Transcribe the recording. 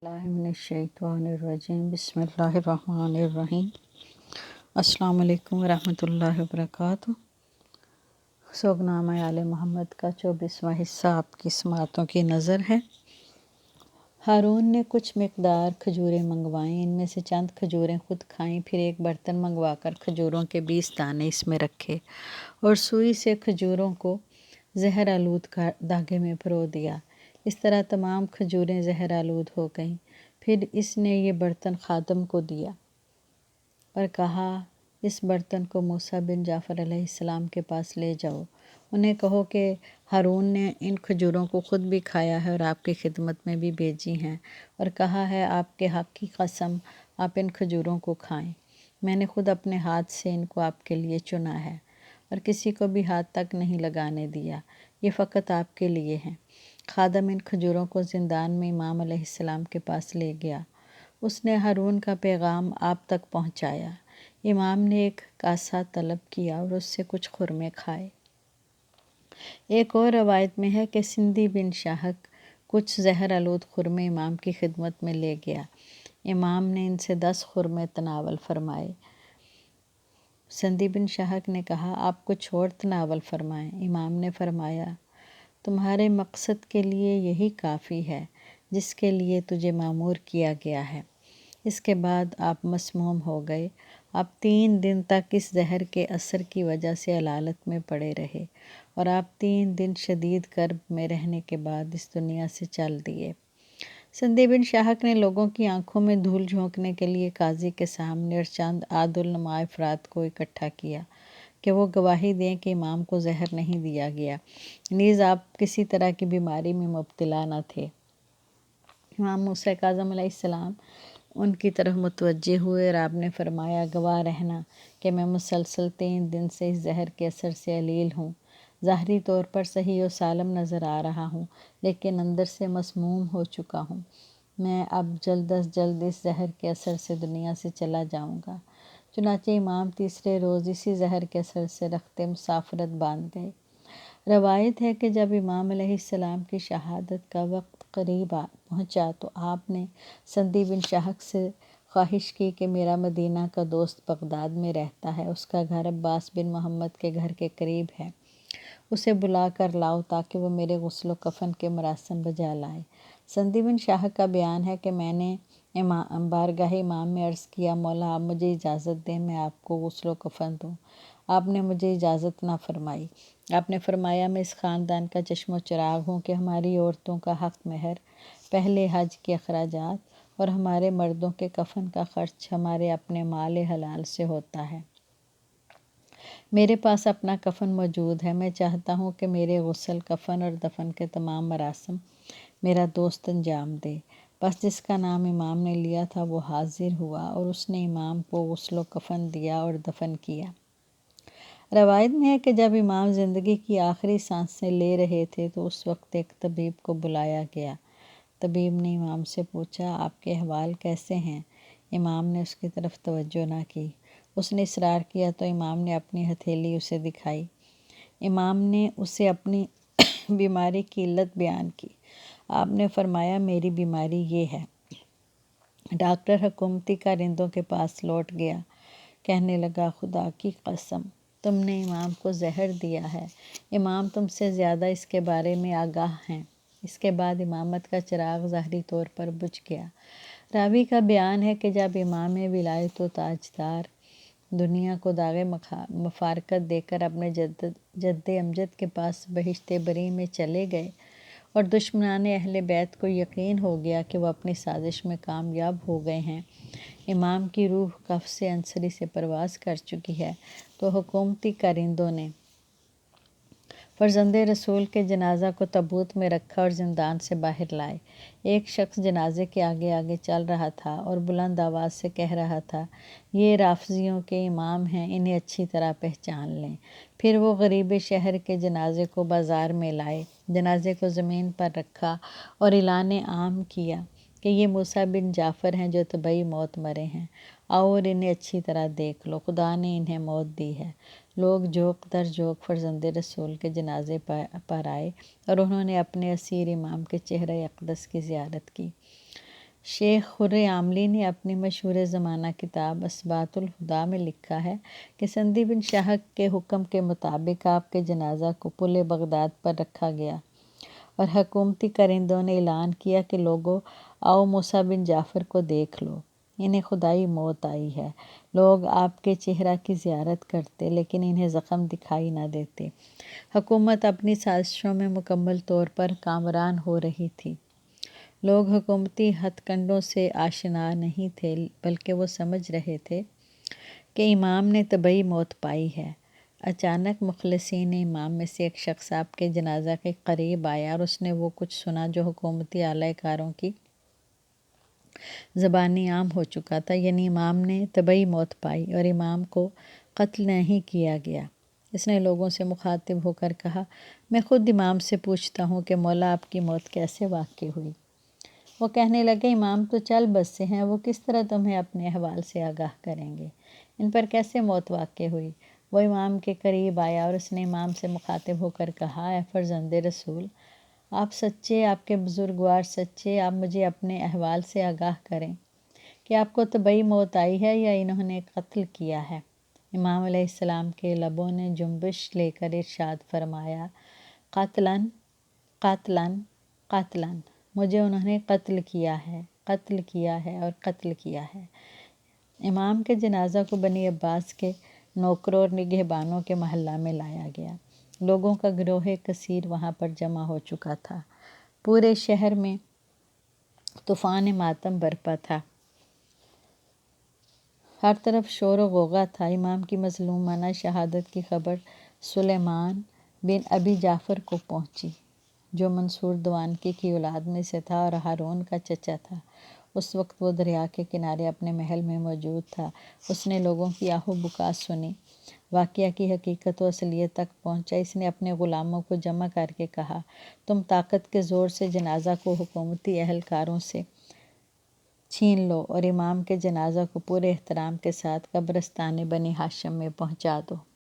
اللہ من الشیطان الرجیم بسم اللہ الرحمن الرحیم۔ السلام علیکم ورحمۃ اللہ وبرکاتہ۔ سوگنامہ آل محمد کا 24واں حصہ آپ کی سماعتوں کی نظر ہے۔ ہارون نے کچھ مقدار کھجوریں منگوائیں، ان میں سے چند کھجوریں خود کھائیں، پھر ایک برتن منگوا کر کھجوروں کے 20 دانے اس میں رکھے اور سوئی سے کھجوروں کو زہر آلود دھاگے میں پرو دیا۔ اس طرح تمام کھجوریں زہر آلود ہو گئیں۔ پھر اس نے یہ برتن خادم کو دیا اور کہا، اس برتن کو موسیٰ بن جعفر علیہ السلام کے پاس لے جاؤ، انہیں کہو کہ ہارون نے ان کھجوروں کو خود بھی کھایا ہے اور آپ کی خدمت میں بھی بھیجی ہیں، اور کہا ہے آپ کے حق کی قسم آپ ان کھجوروں کو کھائیں۔ میں نے خود اپنے ہاتھ سے ان کو آپ کے لیے چنا ہے اور کسی کو بھی ہاتھ تک نہیں لگانے دیا، یہ فقط آپ کے لیے ہیں۔ خادم ان کھجوروں کو زندان میں امام علیہ السلام کے پاس لے گیا۔ اس نے ہارون کا پیغام آپ تک پہنچایا۔ امام نے ایک کاسہ طلب کیا اور اس سے کچھ خرمے کھائے۔ ایک اور روایت میں ہے کہ سندھی بن شاہک کچھ زہر آلود خرمے امام کی خدمت میں لے گیا۔ امام نے ان سے 10 خرمے تناول فرمائے۔ سندھی بن شاہک نے کہا، آپ کچھ اور تناول فرمائیں۔ امام نے فرمایا، تمہارے مقصد کے لیے یہی کافی ہے جس کے لیے تجھے مامور کیا گیا ہے۔ اس کے بعد آپ مسموم ہو گئے۔ آپ 3 دن تک اس زہر کے اثر کی وجہ سے علالت میں پڑے رہے اور آپ 3 دن شدید کرب میں رہنے کے بعد اس دنیا سے چل دیے۔ سندھی بن شاہک نے لوگوں کی آنکھوں میں دھول جھونکنے کے لیے قاضی کے سامنے اور چند عادل نما افراد کو اکٹھا کیا کہ وہ گواہی دیں کہ امام کو زہر نہیں دیا گیا، نیز آپ کسی طرح کی بیماری میں مبتلا نہ تھے۔ امام موسیٰ کاظم علیہ السلام ان کی طرف متوجہ ہوئے اور آپ نے فرمایا، گواہ رہنا کہ میں مسلسل 3 دن سے اس زہر کے اثر سے علیل ہوں۔ ظاہری طور پر صحیح و سالم نظر آ رہا ہوں، لیکن اندر سے مسموم ہو چکا ہوں۔ میں اب جلد از جلد اس زہر کے اثر سے دنیا سے چلا جاؤں گا۔ چنانچہ امام تیسرے روز اسی زہر کے اثر سے رخت مسافرت باندھ گئے۔ روایت ہے کہ جب امام علیہ السلام کی شہادت کا وقت قریب پہنچا تو آپ نے سندھی بن شاہک سے خواہش کی کہ میرا مدینہ کا دوست بغداد میں رہتا ہے، اس کا گھر عباس بن محمد کے گھر کے قریب ہے، اسے بلا کر لاؤ تاکہ وہ میرے غسل و کفن کے مراسم بجا لائے۔ سندھی بن شاہک کا بیان ہے کہ میں نے بارگاہ امام میں عرض کیا، مولا آپ مجھے اجازت دیں میں آپ کو غسل و کفن دوں۔ آپ نے مجھے اجازت نہ فرمائی۔ آپ نے فرمایا، میں اس خاندان کا چشم و چراغ ہوں کہ ہماری عورتوں کا حق مہر، پہلے حج کے اخراجات اور ہمارے مردوں کے کفن کا خرچ ہمارے اپنے مال حلال سے ہوتا ہے۔ میرے پاس اپنا کفن موجود ہے۔ میں چاہتا ہوں کہ میرے غسل، کفن اور دفن کے تمام مراسم میرا دوست انجام دے۔ بس جس کا نام امام نے لیا تھا وہ حاضر ہوا اور اس نے امام کو غسل و کفن دیا اور دفن کیا۔ روایت میں ہے کہ جب امام زندگی کی آخری سانسیں لے رہے تھے تو اس وقت ایک طبیب کو بلایا گیا۔ طبیب نے امام سے پوچھا، آپ کے احوال کیسے ہیں؟ امام نے اس کی طرف توجہ نہ کی۔ اس نے اصرار کیا تو امام نے اپنی ہتھیلی اسے دکھائی۔ امام نے اسے اپنی بیماری کی علت بیان کی۔ آپ نے فرمایا، میری بیماری یہ ہے۔ ڈاکٹر حکومتی کارندوں کے پاس لوٹ گیا، کہنے لگا، خدا کی قسم تم نے امام کو زہر دیا ہے۔ امام تم سے زیادہ اس کے بارے میں آگاہ ہیں۔ اس کے بعد امامت کا چراغ ظاہری طور پر بجھ گیا۔ راوی کا بیان ہے کہ جب امام ولایت و تاجدار دنیا کو داغ مفارقت دے کر اپنے جد امجد کے پاس بہشت بری میں چلے گئے اور دشمنان اہل بیت کو یقین ہو گیا کہ وہ اپنی سازش میں کامیاب ہو گئے ہیں، امام کی روح قفس عنصری سے پرواز کر چکی ہے، تو حکومتی کارندوں نے فرزند رسول کے جنازہ کو تابوت میں رکھا اور زندان سے باہر لائے۔ ایک شخص جنازے کے آگے آگے چل رہا تھا اور بلند آواز سے کہہ رہا تھا، یہ رافضیوں کے امام ہیں، انہیں اچھی طرح پہچان لیں۔ پھر وہ غریب شہر کے جنازے کو بازار میں لائے، جنازے کو زمین پر رکھا اور اعلان عام کیا کہ یہ موسیٰ بن جعفر ہیں جو طبعی موت مرے ہیں، آؤ اور انہیں اچھی طرح دیکھ لو، خدا نے انہیں موت دی ہے۔ لوگ جوق در جوق فرزند رسول کے جنازے پر آئے اور انہوں نے اپنے اسیر امام کے چہرہ اقدس کی زیارت کی۔ شیخ خرِ عاملی نے اپنی مشہور زمانہ کتاب اثبات الہدیٰ میں لکھا ہے کہ سندھی بن شاہک کے حکم کے مطابق آپ کے جنازہ کو پل بغداد پر رکھا گیا اور حکومتی کارندوں نے اعلان کیا کہ لوگوں آؤ موسیٰ بن جعفر کو دیکھ لو، انہیں خدائی موت آئی ہے۔ لوگ آپ کے چہرہ کی زیارت کرتے لیکن انہیں زخم دکھائی نہ دیتے۔ حکومت اپنی سازشوں میں مکمل طور پر کامران ہو رہی تھی۔ لوگ حکومتی ہتھ کنڈوں سے آشنا نہیں تھے بلکہ وہ سمجھ رہے تھے کہ امام نے طبعی موت پائی ہے۔ اچانک مخلصین امام میں سے ایک شخص آپ کے جنازہ کے قریب آیا اور اس نے وہ کچھ سنا جو حکومتی اعلی کاروں کی زبانی عام ہو چکا تھا، یعنی امام نے طبعی موت پائی اور امام کو قتل نہیں کیا گیا۔ اس نے لوگوں سے مخاطب ہو کر کہا، میں خود امام سے پوچھتا ہوں کہ مولا آپ کی موت کیسے واقع ہوئی؟ وہ کہنے لگے، امام تو چل بسے ہیں، وہ کس طرح تمہیں اپنے احوال سے آگاہ کریں گے؟ ان پر کیسے موت واقع ہوئی؟ وہ امام کے قریب آیا اور اس نے امام سے مخاطب ہو کر کہا، اے فرزند رسول، آپ سچے، آپ کے بزرگوار سچے، آپ مجھے اپنے احوال سے آگاہ کریں کہ آپ کو طبعی موت آئی ہے یا انہوں نے قتل کیا ہے؟ امام علیہ السلام کے لبوں نے جنبش لے کر ارشاد فرمایا، قاتلاً قاتلاً قاتلاً، مجھے انہوں نے قتل کیا ہے، قتل کیا ہے اور قتل کیا ہے۔ امام کے جنازہ کو بنی عباس کے نوکروں اور نگہبانوں کے محلہ میں لایا گیا۔ لوگوں کا گروہ کثیر وہاں پر جمع ہو چکا تھا۔ پورے شہر میں طوفان ماتم برپا تھا، ہر طرف شور و غوغا تھا۔ امام کی مظلومانہ شہادت کی خبر سلیمان بن ابی جعفر کو پہنچی، جو منصور دوانکی کی اولاد میں سے تھا اور ہارون کا چچا تھا۔ اس وقت وہ دریا کے کنارے اپنے محل میں موجود تھا۔ اس نے لوگوں کی آہ و بکا سنی، واقعہ کی حقیقت و اصلیت تک پہنچا۔ اس نے اپنے غلاموں کو جمع کر کے کہا، تم طاقت کے زور سے جنازہ کو حکومتی اہلکاروں سے چھین لو اور امام کے جنازہ کو پورے احترام کے ساتھ قبرستان بنی ہاشم میں پہنچا دو۔